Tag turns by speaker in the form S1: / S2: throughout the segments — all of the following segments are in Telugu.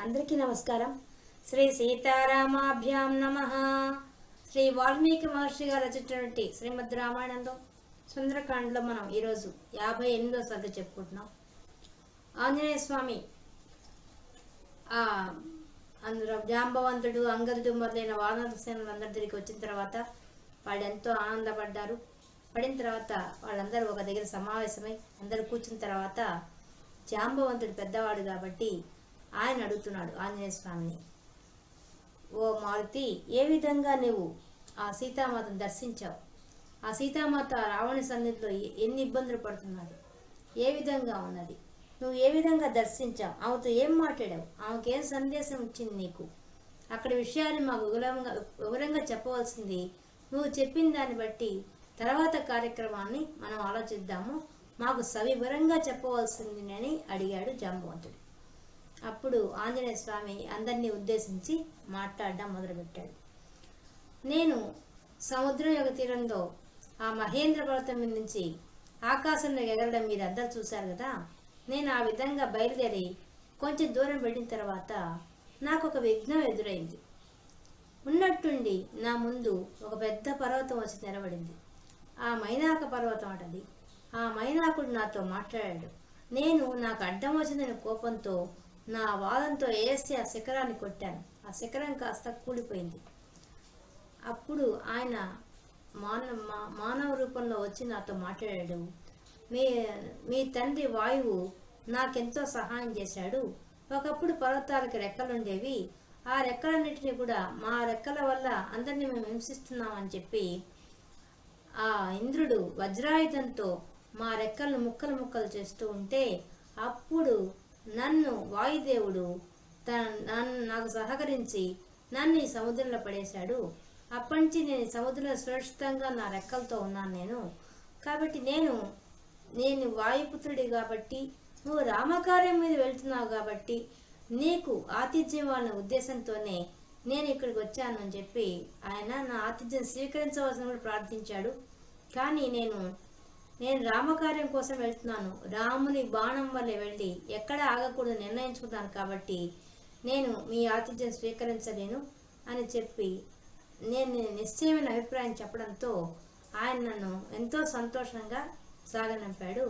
S1: అందరికీ నమస్కారం. శ్రీ సీతారామాభ్యాం నమః. శ్రీ వాల్మీకి మహర్షి గారు రచించినటువంటి శ్రీమద్ రామాయణంలో సుందరకాండలో మనం ఈరోజు 58వ సర్గ చెప్పుకుంటున్నాం. ఆంజనేయ స్వామి అందులో జాంబవంతుడు, అంగదుడు మొదలైన వానర సేనలందరి దగ్గరికి వచ్చిన తర్వాత వాళ్ళు ఎంతో ఆనందపడ్డారు. పడిన తర్వాత వాళ్ళందరూ ఒక దగ్గర సమావేశమై అందరూ కూర్చున్న తర్వాత జాంబవంతుడు పెద్దవాడు కాబట్టి ఆయన అడుగుతున్నాడు ఆంజనేయ స్వామిని, ఓ మారుతి, ఏ విధంగా నువ్వు ఆ సీతామాతను దర్శించావు? ఆ సీతామాత రావణి సన్నిధిలో ఎన్ని ఇబ్బందులు పడుతున్నది, ఏ విధంగా ఉన్నది, నువ్వు ఏ విధంగా దర్శించావు, ఆమెతో ఏం మాట్లాడావు, ఆమెకి ఏం సందేశం ఇచ్చింది నీకు? అక్కడి విషయాన్ని మాకు వివరంగా చెప్పవలసింది. నువ్వు చెప్పిన దాన్ని బట్టి తర్వాత కార్యక్రమాన్ని మనం ఆలోచిద్దాము, మాకు సవివరంగా చెప్పవలసింది అని అడిగాడు జాంబవంతుడు. అప్పుడు ఆంజనేయ స్వామి అందరినీ ఉద్దేశించి మాట్లాడడం మొదలుపెట్టాడు. నేను సముద్రం యొక్క తీరంలో ఆ మహేంద్ర పర్వతం మీద నుంచి ఆకాశంలో ఎగరడం మీరు అందరూ చూశారు కదా. నేను ఆ విధంగా బయలుదేరి కొంచెం దూరం వెళ్ళిన తర్వాత నాకు ఒక విఘ్నం ఎదురైంది. ఉన్నట్టుండి నా ముందు ఒక పెద్ద పర్వతం వచ్చి నిలబడింది. ఆ మైనాక పర్వతం అటది. ఆ మైనాకుడు నాతో మాట్లాడాడు. నేను నాకు అడ్డం వచ్చిందని కోపంతో నా వాదంతో వేసి ఆ శిఖరాన్ని కొట్టాను. ఆ శిఖరం కాస్త కూలిపోయింది. అప్పుడు ఆయన మానవ రూపంలో వచ్చి నాతో మాట్లాడాడు. మీ తండ్రి వాయువు నాకెంతో సహాయం చేశాడు. ఒకప్పుడు పర్వతాలకి రెక్కలుండేవి. ఆ రెక్కలన్నిటినీ కూడా మా రెక్కల వల్ల అందరినీ మేము హింసిస్తున్నామని చెప్పి ఆ ఇంద్రుడు వజ్రాయుధంతో మా రెక్కలను ముక్కలు ముక్కలు చేస్తూ ఉంటే అప్పుడు నన్ను వాయుదేవుడు నాకు సహకరించి నన్ను ఈ సముద్రంలో పడేశాడు. అప్పటి నుంచి నేను ఈ సముద్రంలో సురక్షితంగా నా రెక్కలతో ఉన్నాను నేను. కాబట్టి నేను వాయుపుత్రుడి కాబట్టి నువ్వు రామకార్యం మీద వెళ్తున్నావు కాబట్టి నీకు ఆతిథ్యం వాళ్ళ ఉద్దేశంతోనే నేను ఇక్కడికి వచ్చాను అని చెప్పి ఆయన నా ఆతిథ్యం స్వీకరించవలసిన ప్రార్థించాడు. కానీ నేను రామకార్యం కోసం వెళ్తున్నాను, రాముని బాణం వల్లే వెళ్ళి ఎక్కడ ఆగకూడదు నిర్ణయించుకున్నాను కాబట్టి నేను మీ ఆతిథ్యం స్వీకరించలేను అని చెప్పి నేను నిశ్చయమైన అభిప్రాయం చెప్పడంతో ఆయన నన్ను ఎంతో సంతోషంగా సాగనంపాడు.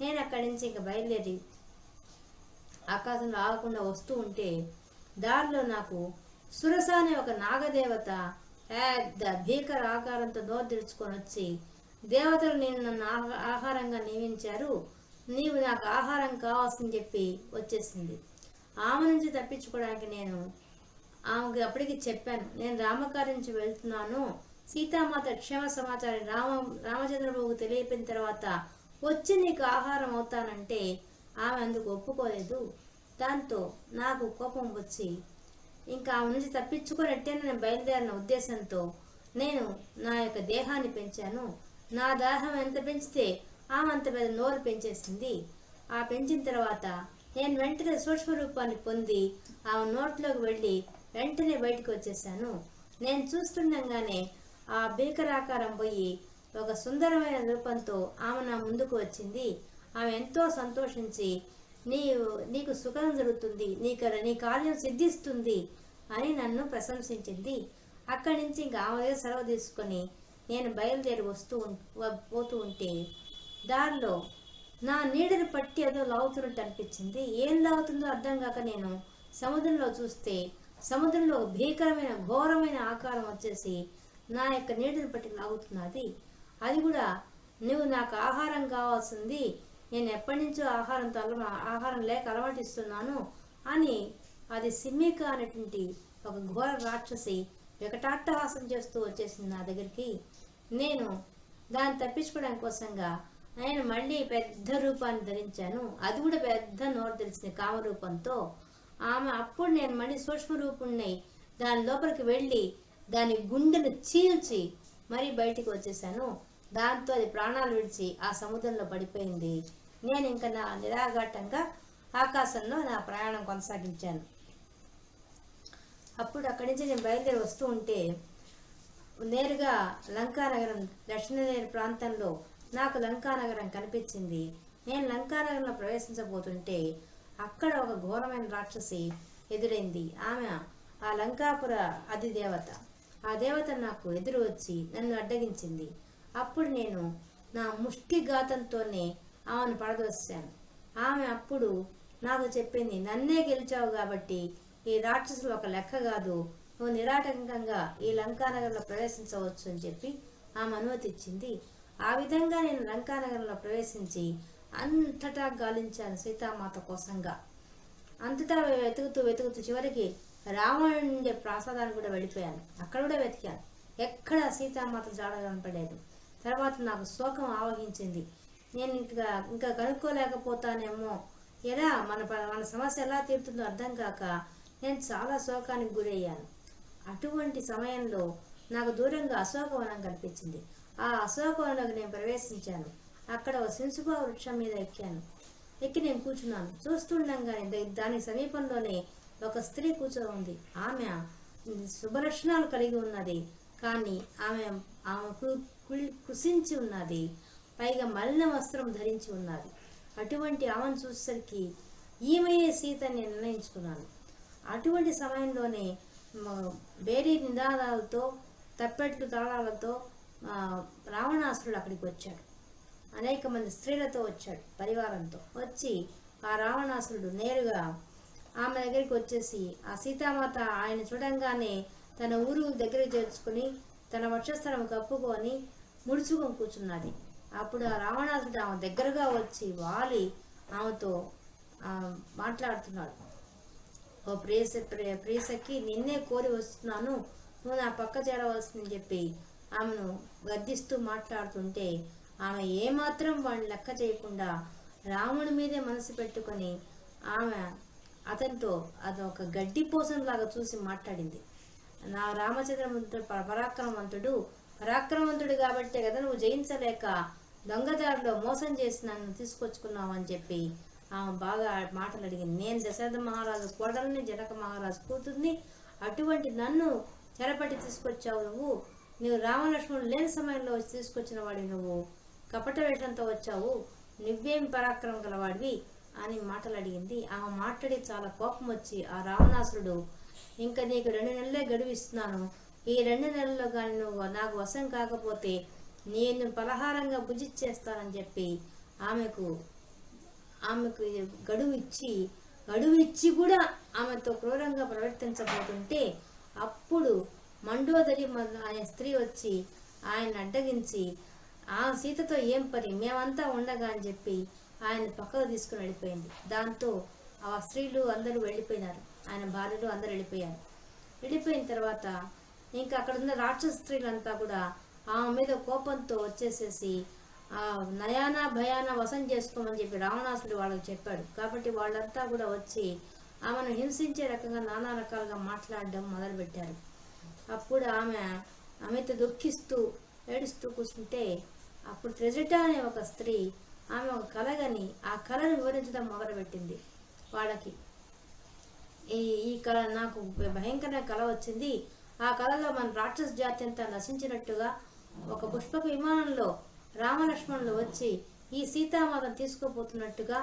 S1: నేను అక్కడి నుంచి ఇంకా బయలుదేరి ఆకాశంలో ఆగకుండా వస్తూ ఉంటే దారిలో నాకు సురస అనే ఒక నాగదేవత పెద్ద భీకర ఆకారంతో నోరు తెరుచుకొని వచ్చి, దేవతలు నేను నన్ను ఆహారంగా నియమించారు, నీవు నాకు ఆహారం కావాల్సింది చెప్పి వచ్చేసింది. ఆమె నుంచి తప్పించుకోవడానికి నేను ఆమెకి అప్పటికి చెప్పాను, నేను రామకార్యం నుంచి వెళ్తున్నాను, సీతామాత క్షేమ సమాచారం రామచంద్రబాబుకు తెలియపోయిన తర్వాత వచ్చి నీకు ఆహారం అవుతానంటే ఆమె అందుకు ఒప్పుకోలేదు. దాంతో నాకు కోపం వచ్చి ఇంకా ఆమె నుంచి తప్పించుకున్నట్టే నేను బయలుదేరిన ఉద్దేశంతో నేను నా యొక్క దేహాన్ని పెంచాను. నా దాహం ఎంత పెంచితే ఆమె అంత పెద్ద నోరు పెంచేసింది. ఆ పెంచిన తర్వాత నేను వెంటనే సూక్ష్మ రూపాన్ని పొంది ఆమె నోట్లోకి వెళ్ళి వెంటనే బయటకు వచ్చేసాను. నేను చూస్తుండగానే ఆ భీకరాకారం పోయి ఒక సుందరమైన రూపంతో ఆమె నా ముందుకు వచ్చింది. ఆమె ఎంతో సంతోషించి నీకు సుఖం జరుగుతుంది, నీ కార్యం సిద్ధిస్తుంది అని నన్ను ప్రశంసించింది. అక్కడి నుంచి ఇంకా ఆమె సెలవు తీసుకొని నేను బయలుదేరి పోతూ ఉంటే దారిలో నా నీడని పట్టి ఏదో లాగుతున్నట్టు అనిపించింది. ఏం లాగుతుందో అర్థం కాక నేను సముద్రంలో చూస్తే సముద్రంలో భీకరమైన ఘోరమైన ఆకారం వచ్చేసి నా యొక్క నీడని పట్టి లాగుతున్నది. అది కూడా నువ్వు నాకు ఆహారం కావాల్సింది, నేను ఎప్పటి నుంచో ఆహారం లేక అలవాటిస్తున్నాను అని అది సిమ్మిక అనేటువంటి ఒక ఘోర రాక్షసి వికటాట్టహాసం చేస్తూ వచ్చేసింది నా దగ్గరికి. నేను దాన్ని తప్పించుకోవడానికి కోసంగా నేను మళ్ళీ పెద్ద రూపాన్ని ధరించాను. అది కూడా పెద్ద నోరు తెలిసింది కామరూపంతో. అప్పుడు నేను మళ్ళీ సూక్ష్మ రూపుణ్ణి దాని లోపలికి వెళ్ళి దాని గుండెను చీల్చి మరీ బయటికి వచ్చేసాను. దాంతో అది ప్రాణాలు విడిచి ఆ సముద్రంలో పడిపోయింది. నేను ఇంకా నా నిరాఘాటంగా ఆకాశంలో నా ప్రయాణం కొనసాగించాను. అప్పుడు అక్కడి నుంచి నేను బయలుదేరి వస్తూ ఉంటే నేరుగా లంకానగరం దక్షిణ ప్రాంతంలో నాకు లంకానగరం కనిపించింది. నేను లంకానగరంలో ప్రవేశించబోతుంటే అక్కడ ఒక ఘోరమైన రాక్షసి ఎదురైంది. ఆమె ఆ లంకాపుర అధిదేవత. ఆ దేవత నాకు ఎదురు వచ్చి నన్ను అడ్డగించింది. అప్పుడు నేను నా ముష్టిఘాతంతోనే ఆమెను పడదోశాను. ఆమె అప్పుడు నాకు చెప్పింది, నన్నే గెలిచావు కాబట్టి ఈ రాక్షసులు ఒక లెక్క కాదు, నువ్వు నిరాటంకంగా ఈ లంకానగరంలో ప్రవేశించవచ్చు అని చెప్పి ఆమె అనుమతి ఇచ్చింది. ఆ విధంగా నేను లంకానగరంలో ప్రవేశించి అంతటా గాలించాను సీతామాత కోసంగా. అంతటా వెతుకుతూ వెతుకుతూ చివరికి రావణుడి ప్రాసాదానికి కూడా వెళ్ళిపోయాను. అక్కడ కూడా వెతికాను, ఎక్కడ సీతామాత జాడ కనపడలేదు. తర్వాత నాకు శోకం ఆవహించింది. నేను ఇంకా కనుక్కోలేకపోతానేమో, ఎలా మన సమస్య ఎలా తీరుతుందో అర్థం కాక నేను చాలా శోకానికి గురయ్యాను. అటువంటి సమయంలో నాకు దూరంగా అశోకవనం కనిపించింది. ఆ అశోకవనంలోకి నేను ప్రవేశించాను. అక్కడ ఒక సింసుబా వృక్షం మీద ఎక్కి నేను కూర్చున్నాను. చూస్తుండగానే దాని సమీపంలోనే ఒక స్త్రీ కూర్చొని ఉంది. ఆమె శుభలక్షణాలు కలిగి ఉన్నది, కానీ ఆమె కృషించి ఉన్నది, పైగా మలిన వస్త్రం ధరించి ఉన్నది. అటువంటి ఆమెను చూసేసరికి ఈమెయే సీత నేను నిర్ణయించుకున్నాను. అటువంటి సమయంలోనే బేరీ నినాదాలతో తప్పెట్లు తాళాలతో రావణాసురుడు అక్కడికి వచ్చాడు. అనేక మంది స్త్రీలతో వచ్చాడు, పరివారంతో వచ్చి ఆ రావణాసురుడు నేరుగా ఆమె దగ్గరికి వచ్చేసి ఆ సీతామాత ఆయన చూడంగానే తన ఊరు దగ్గరికి చేర్చుకుని తన వక్షస్థలం కప్పుకొని ముడుచుకొని కూర్చున్నది. అప్పుడు ఆ రావణాసురుడు ఆమె దగ్గరగా వచ్చి వాలి ఆమెతో మాట్లాడుతున్నాడు. ఓ ప్రియసఖి, నిన్నే కోరి వస్తున్నాను, నువ్వు నా పక్క చేరవలసిందని చెప్పి ఆమెను గద్దిస్తూ మాట్లాడుతుంటే ఆమె ఏమాత్రం వాడిని లెక్క చేయకుండా రాముడి మీదే మనసు పెట్టుకొని ఆమె అతనితో అదొక గడ్డి పోసంలాగా చూసి మాట్లాడింది. నా రామచంద్రముడు పరాక్రమవంతుడు కాబట్టే కదా నువ్వు జయించలేక దొంగదారిలో మోసం చేసి నన్ను తీసుకొచ్చుకున్నావు అని చెప్పి ఆమె బాగా మాటలు అడిగింది. నేను దశరథ మహారాజు కోడల్ని, జనక మహారాజు కూతుర్ని, అటువంటి నన్ను చెరపట్టి తీసుకొచ్చావు నువ్వు రామలక్ష్మణుడు లేని సమయంలో తీసుకొచ్చిన వాడివి, నువ్వు కపట వేషంతో వచ్చావు, నువ్వేం పరాక్రమం గలవాడివి అని మాటలు అడిగింది. ఆమె మాట్లాడి చాలా కోపం వచ్చి ఆ రావణాసురుడు, ఇంకా నీకు 2 నెలలే గడువిస్తున్నాను, ఈ 2 నెలల్లో కానీ నువ్వు నాకు వశం కాకపోతే నేను పలహారంగా భుజిచ్చేస్తానని చెప్పి ఆమెకు గడువు ఇచ్చి కూడా ఆమెతో క్రూరంగా ప్రవర్తించబోతుంటే అప్పుడు మండోదరి అనే స్త్రీ వచ్చి ఆయన అడ్డగించి ఆ సీతతో ఏం పని, మేమంతా ఉండగా అని చెప్పి ఆయన పక్కకు తీసుకుని వెళ్ళిపోయింది. దాంతో ఆ స్త్రీలు అందరూ వెళ్ళిపోయినారు, ఆయన భార్యలు అందరూ వెళ్ళిపోయారు. వెళ్ళిపోయిన తర్వాత ఇంకా అక్కడ ఉన్న రాక్షస స్త్రీలంతా కూడా ఆమె మీద కోపంతో వచ్చేసేసి నయానా భయానా వశం చేసుకోమని చెప్పి రావణాసుడు వాళ్ళకి చెప్పాడు. కాబట్టి వాళ్ళంతా కూడా వచ్చి ఆమెను హింసించే రకంగా నానా రకాలుగా మాట్లాడడం మొదలుపెట్టారు. అప్పుడు ఆమెతో దుఃఖిస్తూ ఏడుస్తూ కూర్చుంటే అప్పుడు త్రిజట అనే ఒక స్త్రీ ఆమె ఒక కలగని ఆ కళను వివరించడం మొదలుపెట్టింది వాళ్ళకి. ఈ కళ నాకు భయంకరమైన కళ వచ్చింది, ఆ కళలో మన రాక్షస జాతి అంతా నశించినట్టుగా ఒక పుష్పక విమానంలో రామలక్ష్మణులు వచ్చి ఈ సీతామాతను తీసుకోపోతున్నట్టుగా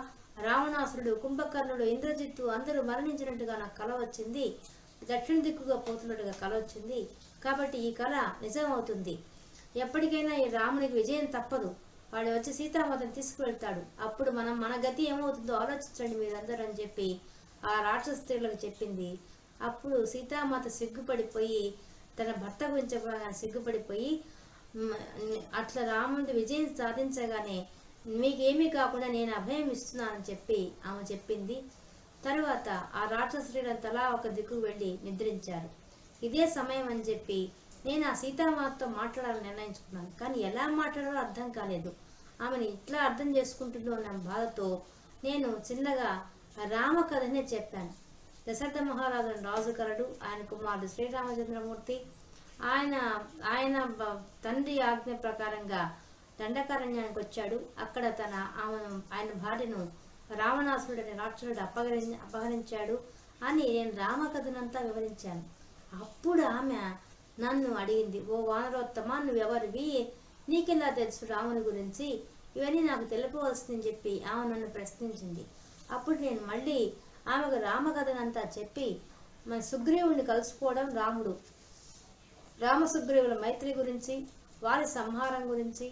S1: రావణాసురుడు, కుంభకర్ణుడు, ఇంద్రజిత్తు అందరూ మరణించినట్టుగా నాకు కళ వచ్చింది, దక్షిణ దిక్కుగా పోతున్నట్టుగా కళ వచ్చింది. కాబట్టి ఈ కళ నిజమవుతుంది, ఎప్పటికైనా ఈ రామునికి విజయం తప్పదు, వాడు వచ్చి సీతామాతను తీసుకువెళ్తాడు, అప్పుడు మన గతి ఏమవుతుందో ఆలోచించండి మీరందరూ అని చెప్పి ఆ రాక్షస స్త్రీలకు చెప్పింది. అప్పుడు సీతామాత సిగ్గుపడిపోయి తన భర్త గురించి సిగ్గుపడిపోయి అట్లా రాముడి విజయం సాధించగానే మీకేమీ కాకుండా నేను అభయం ఇస్తున్నానని చెప్పి ఆమె చెప్పింది. తరువాత ఆ రాక్షస స్త్రీలంతలా ఒక దిక్కు వెళ్ళి నిద్రించారు. ఇదే సమయం అని చెప్పి నేను ఆ సీతామాతతో మాట్లాడాలని నిర్ణయించుకున్నాను, కానీ ఎలా మాట్లాడాలో అర్థం కాలేదు. ఆమెను ఇట్లా అర్థం చేసుకుంటుందో అన్న బాధతో నేను చిన్నగా రామకథనే చెప్పాను. దశరథ మహారాజు రాజు కలడు, ఆయన కుమారుడు శ్రీరామచంద్రమూర్తి, ఆయన తండ్రి ఆజ్ఞ ప్రకారంగా దండకారణ్యానికి వచ్చాడు. అక్కడ ఆయన భార్యను రావణాసురుడని రాక్షసుడు అపహరించాడు అని నేను రామకథనంతా వివరించాను. అప్పుడు ఆమె నన్ను అడిగింది, ఓ వానరోత్తమా, నువ్వెవరివి, నీకెలా తెలుసు రాముని గురించి, ఇవన్నీ నాకు తెలుపవలసిందని చెప్పి ఆమె నన్ను ప్రశ్నించింది. అప్పుడు నేను మళ్ళీ ఆమెకు రామకథనంతా చెప్పి మన సుగ్రీవుడిని కలుసుకోవడం, రామసుగ్రీవుల మైత్రి గురించి, వారి సంహారం గురించి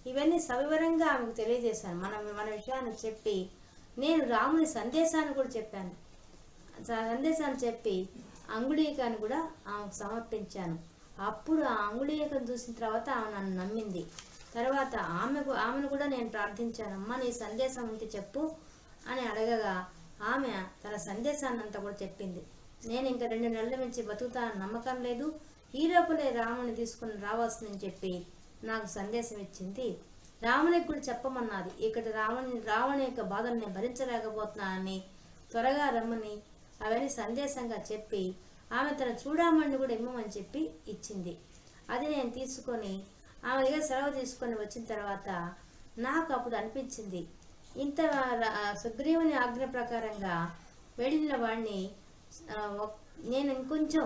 S1: ఇవన్నీ సవివరంగా ఆమెకు తెలియజేశాను. మన విషయాన్ని చెప్పి నేను రాముని సందేశాన్ని కూడా చెప్పాను. సందేశాన్ని చెప్పి అంగుళీకాన్ని కూడా ఆమెకు సమర్పించాను. అప్పుడు ఆ అంగుళీకం చూసిన తర్వాత ఆమె నన్ను నమ్మింది. తర్వాత ఆమెను కూడా నేను ప్రార్థించాను, అమ్మ నీ సందేశం ఉంటే చెప్పు అని అడగగా ఆమె తన సందేశాన్ని అంతా కూడా చెప్పింది. నేను ఇంకా 2 నెలల నుంచి బతుకుతానని నమ్మకం లేదు, ఈ లోపలే రాముని తీసుకుని రావాల్సిందని చెప్పి నాకు సందేశం ఇచ్చింది. రామునికి కూడా చెప్పమన్నది, ఇక్కడ రావణి యొక్క బాధను నేను భరించలేకపోతున్నానని, త్వరగా రమ్మని అవన్నీ సందేశంగా చెప్పి ఆమె తన చూడామణిని కూడా ఇమ్మని చెప్పి ఇచ్చింది. అది నేను తీసుకొని ఆమె దగ్గర సెలవు తీసుకొని వచ్చిన తర్వాత నాకు అప్పుడు అనిపించింది, ఇంత సుగ్రీవుని ఆజ్ఞ ప్రకారంగా వెళ్ళిన వాడిని నేను ఇంకొంచెం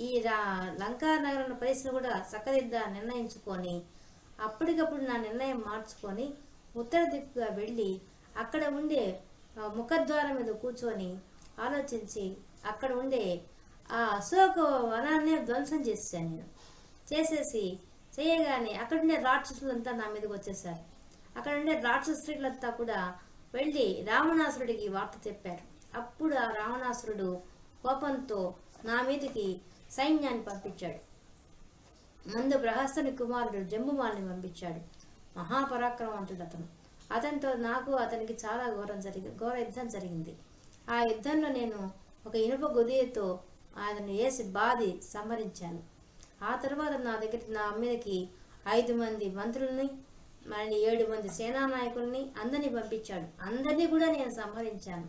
S1: ఈ లంకా నగరం పరిస్థితి కూడా చక్కదిద్దా నిర్ణయించుకొని అప్పటికప్పుడు నా నిర్ణయం మార్చుకొని ఉత్తర దిక్కుగా వెళ్ళి అక్కడ ఉండే ముఖద్వారం మీద కూర్చొని ఆలోచించి అక్కడ ఉండే ఆ అశోక వనాన్నే ధ్వంసం చేశాను. నేను చేయగానే అక్కడ ఉండే రాక్షసులంతా నా మీదకి వచ్చేసారు. అక్కడ ఉండే రాక్షస స్త్రీలంతా కూడా వెళ్ళి రావణాసురుడికి వార్త చెప్పారు. అప్పుడు ఆ రావణాసురుడు కోపంతో నా మీదకి సైన్యాన్ని పంపించాడు. ముందు ప్రహస్తుని కుమారుడు జంబుమాలిని పంపించాడు. మహాపరాక్రమవంతుడు అతనితో నాకు అతనికి చాలా ఘోర యుద్ధం జరిగింది. ఆ యుద్ధంలో నేను ఒక ఇనుప గుదియతో అతను వేసి బాధి సంహరించాను. ఆ తర్వాత నా మీదకి 5 మంది మంత్రుల్ని, మళ్ళీ 7 మంది సేనానాయకుల్ని అందరినీ పంపించాడు. అందరినీ కూడా నేను సంహరించాను.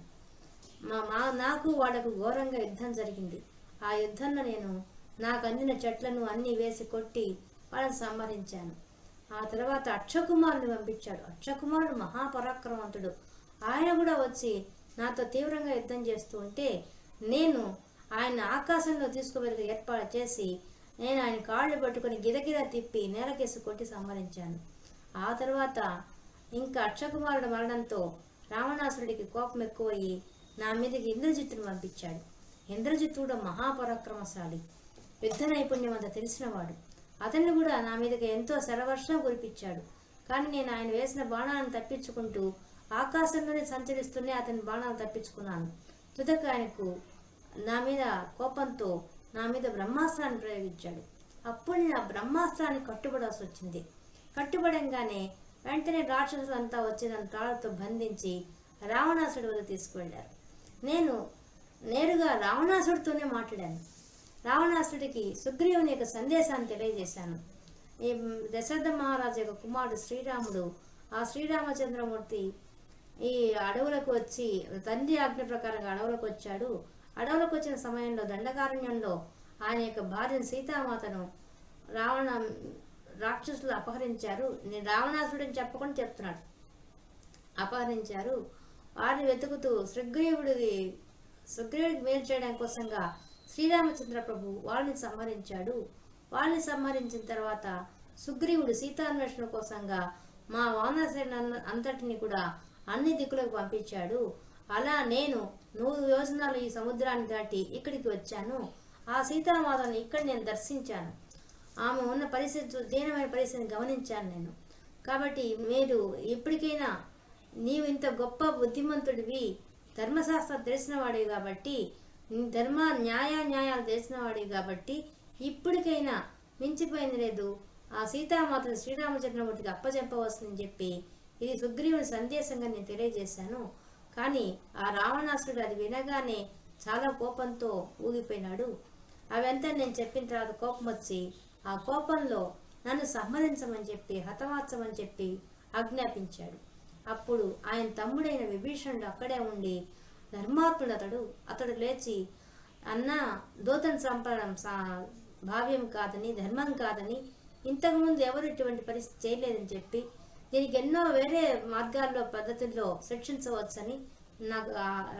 S1: నాకు వాళ్ళకు ఘోరంగా యుద్ధం జరిగింది. ఆ యుద్ధంలో నేను నాకు అందిన చెట్లను అన్నీ వేసి కొట్టి వాళ్ళని సంహరించాను. ఆ తర్వాత అక్షకుమారుని పంపించాడు. అక్షకుమారుడు మహాపరాక్రమవంతుడు. ఆయన కూడా వచ్చి నాతో తీవ్రంగా యుద్ధం చేస్తూ ఉంటే నేను ఆయన ఆకాశంలో తీసుకువెళ్ళి ఏర్పాటు చేసి నేను ఆయన కాళ్ళు పట్టుకొని గిరగిరా తిప్పి నేలకేసి కొట్టి సంహరించాను. ఆ తర్వాత ఇంకా అక్షకుమారుడు మరణంతో రావణాసురుడికి కోపం ఎక్కువయ్యి నా మీదకి ఇంద్రజిత్తును పంపించాడు. ఇంద్రజిత్తు కూడా మహాపరాక్రమశాలి, యుద్ధ నైపుణ్యం అంతా తెలిసినవాడు. అతన్ని కూడా నా మీదకి ఎంతో శరవర్షం కురిపించాడు. కానీ నేను ఆయన వేసిన బాణాలను తప్పించుకుంటూ ఆకాశంలోనే సంచరిస్తూనే అతని బాణాలు తప్పించుకున్నాను. తుదకు ఆయనకు నా మీద కోపంతో నా మీద బ్రహ్మాస్త్రాన్ని ప్రయోగించాడు. అప్పుడు నేను ఆ బ్రహ్మాస్త్రాన్ని కట్టుబడాల్సి వచ్చింది. కట్టుబడంగానే వెంటనే రాక్షసులంతా వచ్చి నన్ను తాళతో బంధించి రావణాసుడి వద్ద తీసుకువెళ్ళారు. నేను నేరుగా రావణాసుడితోనే మాట్లాడాను. రావణాసుడికి సుగ్రీవుని యొక్క సందేశాన్ని తెలియజేశాను. ఈ దశరథ మహారాజు యొక్క కుమారుడు శ్రీరాముడు, ఆ శ్రీరామచంద్రమూర్తి ఈ అడవులకు వచ్చి తండ్రి ఆజ్ఞ ప్రకారంగా అడవులకు వచ్చాడు. అడవులకు వచ్చిన సమయంలో దండకారణ్యంలో ఆయన యొక్క భార్యను సీతామాతను రాక్షసులు అపహరించారు. నేను రావణాసుడిని చెప్పకుండా చెప్తున్నాడు. అపహరించారు. వారిని వెతుకుతూ సుగ్రీవుడికి మేలు చేయడం కోసంగా శ్రీరామచంద్ర ప్రభు వాళ్ళని సంహరించాడు. వాళ్ళని సంహరించిన తర్వాత సుగ్రీవుడు సీతాన్వేషణ కోసంగా మా వానరసేన అంతటిని కూడా అన్ని దిక్కులకు పంపించాడు. అలా నేను 100 యోజనాలు ఈ సముద్రాన్ని దాటి ఇక్కడికి వచ్చాను. ఆ సీతామాతను ఇక్కడ నేను దర్శించాను. ఆమె ఉన్న పరిస్థితి, దీనమైన పరిస్థితిని గమనించాను నేను. కాబట్టి మీరు ఇప్పటికైనా నీవు ఇంత గొప్ప బుద్ధిమంతుడివి, ధర్మశాస్త్రం తెలిసిన వాడివి కాబట్టి, న్యాయాలు తెలిసిన వాడివి కాబట్టి ఇప్పటికైనా మించిపోయింది లేదు, ఆ సీతామాతను శ్రీరామచంద్రమూర్తికి అప్పచెప్పవస్తుందని చెప్పి ఇది సుగ్రీవుని సందేశంగా నేను తెలియజేశాను. కానీ ఆ రావణాసురుడు అది వినగానే చాలా కోపంతో ఊగిపోయినాడు. అవంతా నేను చెప్పిన తర్వాత కోపం వచ్చి ఆ కోపంలో నన్ను సంహరించమని చెప్పి హతమార్చమని చెప్పి ఆజ్ఞాపించాడు. అప్పుడు ఆయన తమ్ముడైన విభీషణుడు అక్కడే ఉండి, ధర్మాత్ముడు అతడు లేచి, అన్న దూతను చంపడం భావ్యం కాదని, ధర్మం కాదని, ఇంతకుముందు ఎవరు ఇటువంటి పరిస్థితి చేయలేదని చెప్పి దీనికి ఎన్నో వేరే మార్గాల్లో పద్ధతుల్లో శిక్షించవచ్చని నాకు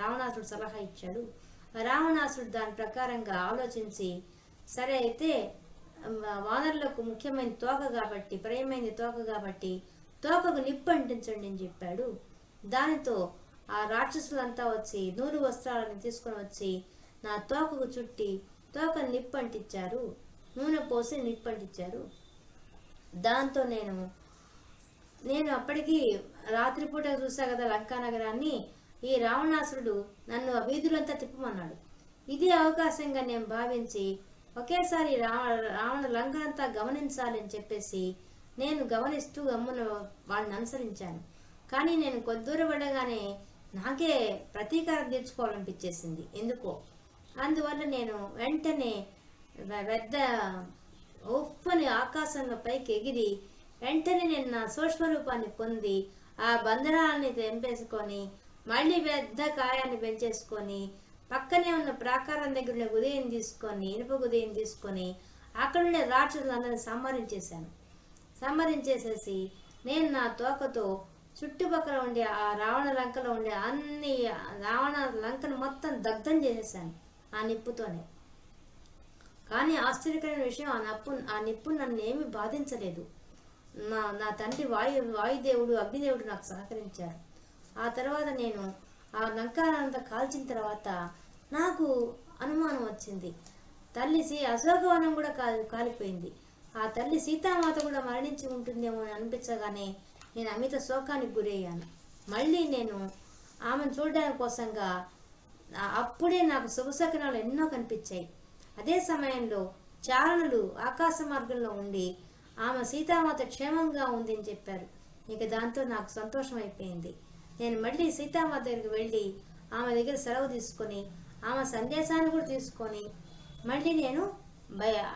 S1: రావణాసురుడు సలహా ఇచ్చాడు. రావణాసురుడు దాని ప్రకారంగా ఆలోచించి, సరే అయితే వానరులకు ముఖ్యమైన తోక కాబట్టి, ప్రియమైనది తోక కాబట్టి తోకకు నిప్పు అంటించండి అని చెప్పాడు. దానితో ఆ రాక్షసులంతా వచ్చి నూలు వస్త్రాలను తీసుకొని వచ్చి నా తోకకు చుట్టి తోక నిప్పంటించారు, నూనె పోసి నిప్పంటించారు. దాంతో నేను అప్పటికి రాత్రిపూట చూసా కదా లంకా నగరాన్ని. ఈ రావణాసురుడు నన్ను వీధులంతా తిప్పమన్నాడు. ఇది అవకాశంగా నేను భావించి ఒకేసారి రావణ లంకనంతా గమనించాలని చెప్పేసి నేను గమనిస్తూ గమ్మున వాళ్ళని అనుసరించాను. కానీ నేను కొద్ది దూరం వెళ్ళగానే నాకే ప్రతీకారం తీర్చుకోవాలనిపించేసింది ఎందుకో. అందువల్ల నేను వెంటనే పెద్ద ఉప్పని ఆకాశంలో పైకి ఎగిరి వెంటనే నేను నా సూక్ష్మ రూపాన్ని పొంది ఆ బంధనాలని తెంపేసుకొని మళ్ళీ పెద్ద కాయాన్ని పెంచేసుకొని పక్కనే ఉన్న ప్రాకారం దగ్గర ఉదయం తీసుకొని ఇనుప ఉదయం తీసుకొని అక్కడుండే రాక్షసులందరినీ సంహరించేసేసి నేను నా తోకతో చుట్టుపక్కల ఉండే ఆ రావణ లంకలో ఉండే అన్ని రావణ లంకను మొత్తం దగ్ధం చేసేసాను ఆ నిప్పుతోనే. కానీ ఆశ్చర్యకరమైన విషయం ఆ నిప్పు నన్ను ఏమీ బాధించలేదు. నా తండ్రి వాయుదేవుడు అగ్నిదేవుడు నాకు సహకరించారు. ఆ తర్వాత నేను ఆ లంకానంతా కాల్చిన తర్వాత నాకు అనుమానం వచ్చింది. తల్లి అశోకవనం కూడా కాలిపోయింది. ఆ తల్లి సీతామాత కూడా మరణించి ఉంటుందేమో అని అనిపించగానే నేను అమిత శోకానికి గురయ్యాను. మళ్ళీ నేను ఆమెను చూడడానికి కోసంగా అప్పుడే నాకు శుభశకనాలు ఎన్నో కనిపించాయి. అదే సమయంలో చారణులు ఆకాశ మార్గంలో ఉండి ఆమె సీతామాత క్షేమంగా ఉంది అని చెప్పారు. ఇక దాంతో నాకు సంతోషం అయిపోయింది. నేను మళ్ళీ సీతామాత దగ్గరికి వెళ్ళి ఆమె దగ్గర సెలవు తీసుకొని ఆమె సందేశాన్ని కూడా తీసుకొని మళ్ళీ నేను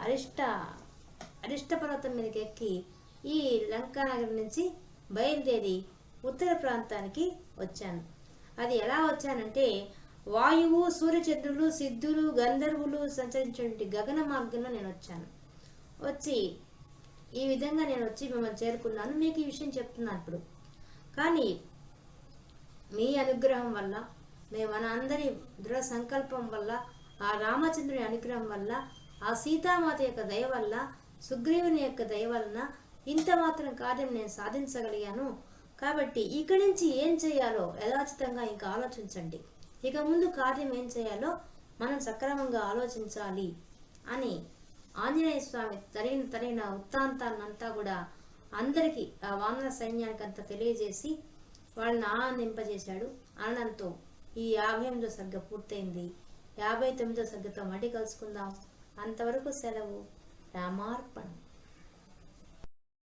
S1: అరిష్ట పర్వతం మీదకి ఎక్కి ఈ లంకానగరం నుంచి బయలుదేరి ఉత్తర ప్రాంతానికి వచ్చాను. అది ఎలా వచ్చానంటే వాయువు, సూర్యచంద్రులు, సిద్ధులు, గంధర్వులు సంచరించేటువంటి గగన మార్గంలో నేను వచ్చాను. వచ్చి ఈ విధంగా నేను వచ్చి మిమ్మల్ని చేరుకున్నాను. మీకు ఈ విషయం చెప్తున్నాను ఇప్పుడు. కానీ మీ అనుగ్రహం వల్ల, మన అందరి దృఢ సంకల్పం వల్ల, ఆ రామచంద్రుని అనుగ్రహం వల్ల, ఆ సీతామాత యొక్క దయ వల్ల, సుగ్రీవుని యొక్క దయ వలన ఇంత మాత్రం కార్యం నేను సాధించగలిగాను. కాబట్టి ఇక్కడి నుంచి ఏం చేయాలో యథాచితంగా ఇంకా ఆలోచించండి. ఇక ముందు కార్యం ఏం చేయాలో మనం సక్రమంగా ఆలోచించాలి అని ఆంజనేయ స్వామి తరిగిన వృత్తాంతాన్నంతా కూడా అందరికీ ఆ వానర సైన్యానికి అంతా తెలియజేసి వాళ్ళని ఆనందింపజేశాడు. ఆనందంతో ఈ 58వ సర్గ పూర్తయింది. 59వ సర్గతో మళ్ళీ కలుసుకుందాం. అంతవరకు సెలవు. రామార్పణం.